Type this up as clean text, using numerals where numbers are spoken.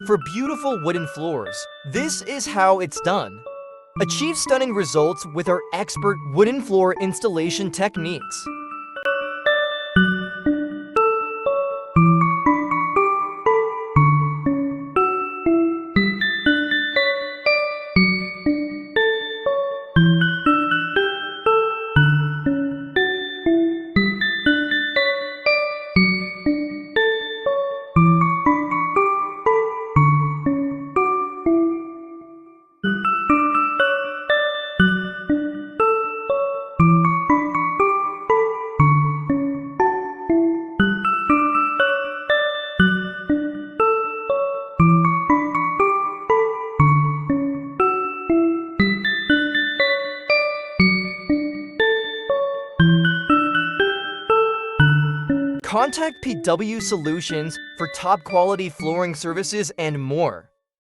for beautiful wooden floors. This is how it's done. Achieve stunning results with our expert wooden floor installation techniques. Contact PW Solutions for top quality flooring services and more.